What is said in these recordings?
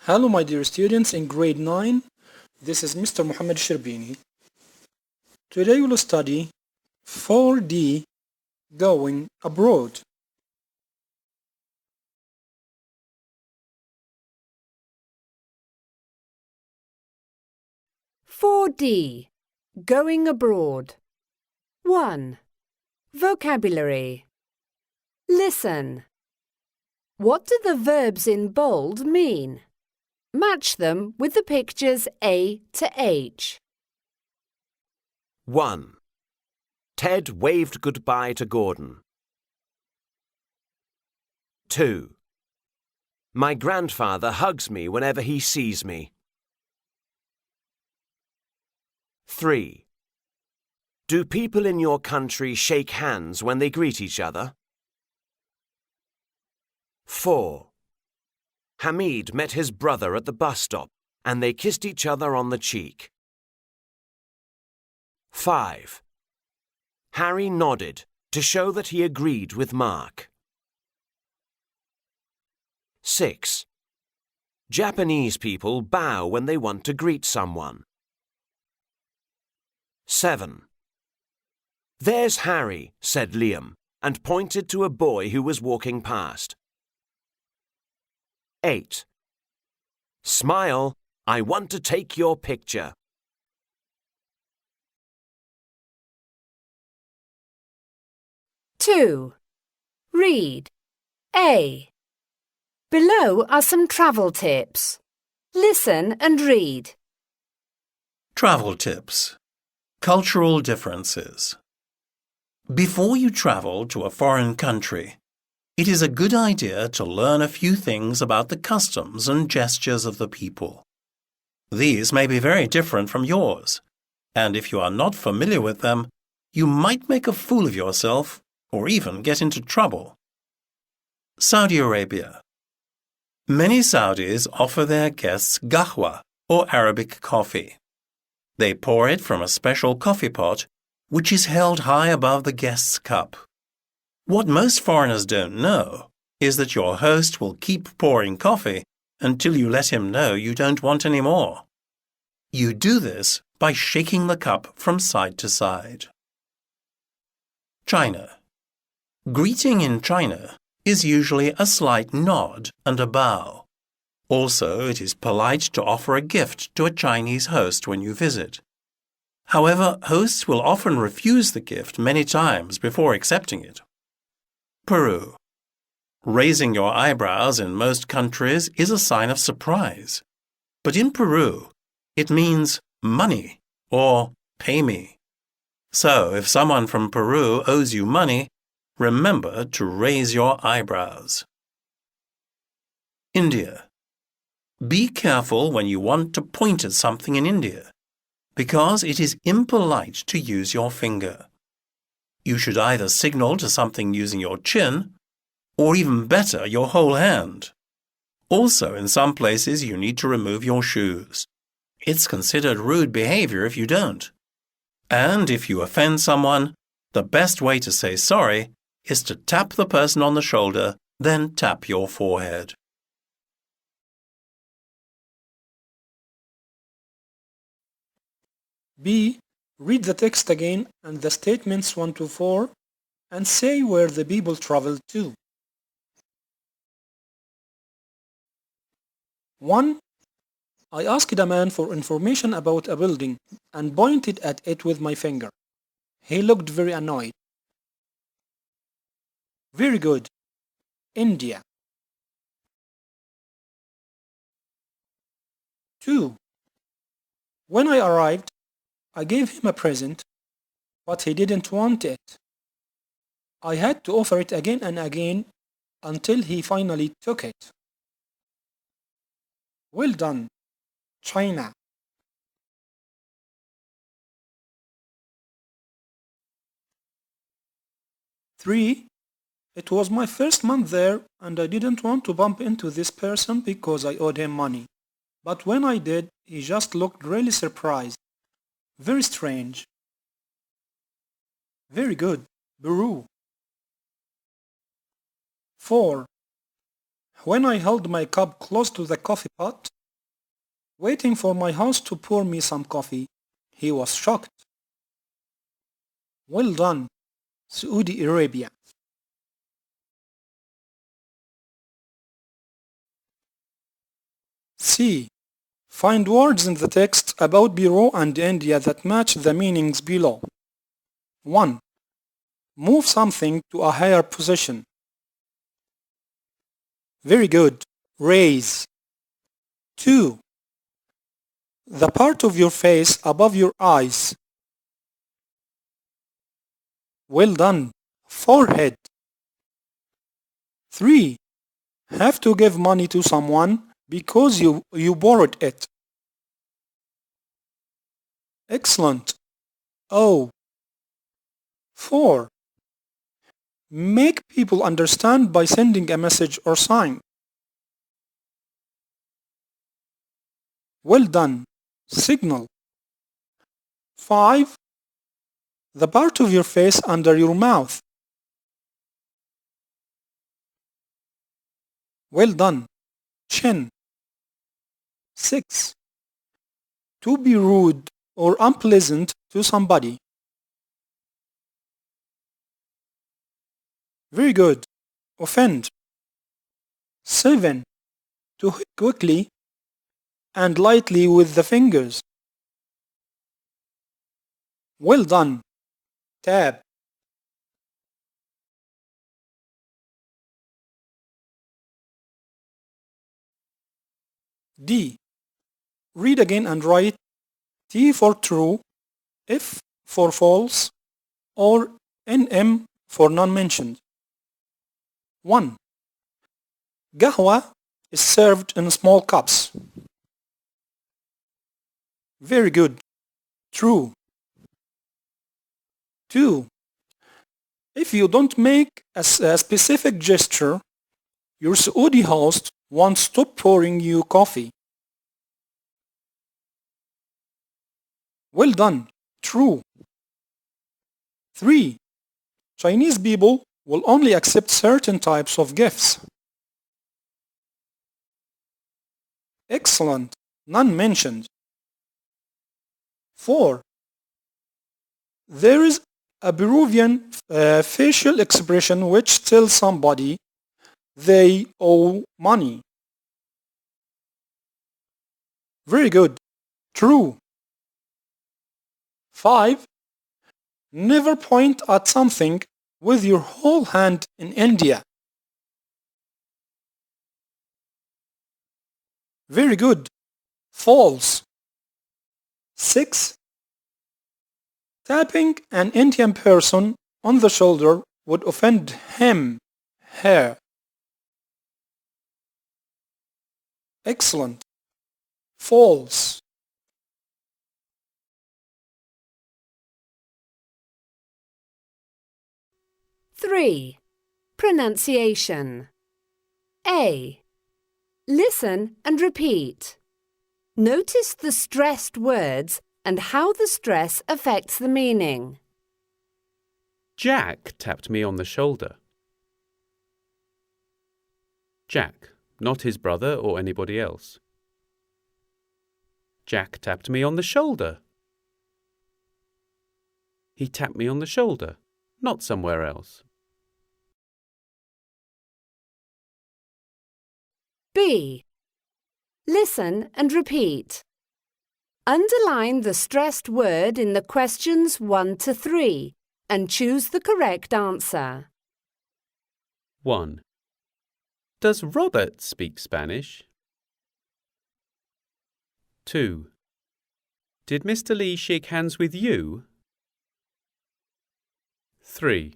Hello my dear students in grade 9, this is Mr. محمد الشربيني. Today we'll study 4D going abroad. Going abroad. 1. Vocabulary. Listen. What do the verbs in bold mean? Match them with the pictures A to H. 1. Ted waved goodbye to Gordon. 2. My grandfather hugs me whenever he sees me. 3. Do people in your country shake hands when they greet each other? 4. Hamid met his brother at the bus stop and they kissed each other on the cheek. 5. Harry nodded to show that he agreed with Mark. 6. Japanese people bow when they want to greet someone. 7. There's Harry, said Liam, and pointed to a boy who was walking past. 8. Smile, I want to take your picture. Two. Read. A. Below are some travel tips. Listen and read. Travel tips. Cultural differences. Before you travel to a foreign country, it is a good idea to learn a few things about the customs and gestures of the people. These may be very different from yours, and if you are not familiar with them, you might make a fool of yourself or even get into trouble. Saudi Arabia. Many Saudis offer their guests qahwa, or Arabic coffee. They pour it from a special coffee pot, which is held high above the guest's cup. What most foreigners don't know is that your host will keep pouring coffee until you let him know you don't want any more. You do this by shaking the cup from side to side. China. Greeting in China is usually a slight nod and a bow. Also, it is polite to offer a gift to a Chinese host when you visit. However, hosts will often refuse the gift many times before accepting it. Peru. Raising your eyebrows in most countries is a sign of surprise. But in Peru, it means money or pay me. So if someone from Peru owes you money, remember to raise your eyebrows. India. Be careful when you want to point at something in India, because it is impolite to use your finger. You should either signal to something using your chin, or even better, your whole hand. Also, in some places you need to remove your shoes. It's considered rude behavior if you don't. And if you offend someone, the best way to say sorry is to tap the person on the shoulder, then tap your forehead. B. Read the text again and the statements 1 to 4 and say where the people traveled to. 1. I asked a man for information about a building and pointed at it with my finger. He looked very annoyed. Very good. India. 2. When I arrived, I gave him a present, but he didn't want it. I had to offer it again and again until he finally took it. Well done, China. 3. It was my first month there and I didn't want to bump into this person because I owed him money. But when I did, he just looked really surprised. Very strange. Very good, Peru. 4. When I held my cup close to the coffee pot, waiting for my host to pour me some coffee, he was shocked. Well done, Saudi Arabia. C. Find words in the text about Bureau and India that match the meanings below. 1. Move something to a higher position. Very good. Raise. 2. The part of your face above your eyes. Well done. Forehead. 3. Have to give money to someone because you borrowed it. Excellent. O. 4. Make people understand by sending a message or sign. Well done. Signal. 5. The part of your face under your mouth. Well done. Chin. 6. To be rude or unpleasant to somebody. Very good. Offend. 7. To hit quickly and lightly with the fingers. Well done. Tap. D. Read again and write T for true, F for false, or NM for non-mentioned. 1. Qahwa is served in small cups. Very good. True. 2. If you don't make a specific gesture, your Saudi host won't stop pouring you coffee. Well done. True. 3. Chinese people will only accept certain types of gifts. Excellent. None mentioned. 4. There is a Peruvian facial expression which tells somebody they owe money. Very good. True. 5. Never point at something with your whole hand in India. Very good. False. 6. Tapping an Indian person on the shoulder would offend him, her. Excellent. False. 3. Pronunciation. A. Listen and repeat. Notice the stressed words and how the stress affects the meaning. Jack tapped me on the shoulder. Jack, not his brother or anybody else. Jack tapped me on the shoulder. He tapped me on the shoulder, not somewhere else. B. Listen and repeat. Underline the stressed word in the questions 1 to 3 and choose the correct answer. 1. Does Robert speak Spanish? 2. Did Mr. Lee shake hands with you? 3.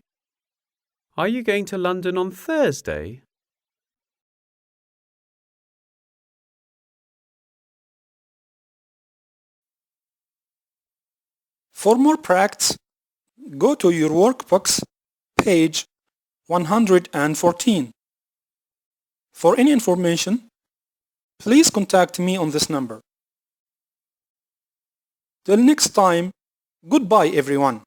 Are you going to London on Thursday? For more practice, go to your workbooks, page 114. For any information, please contact me on this number. Till next time, goodbye everyone.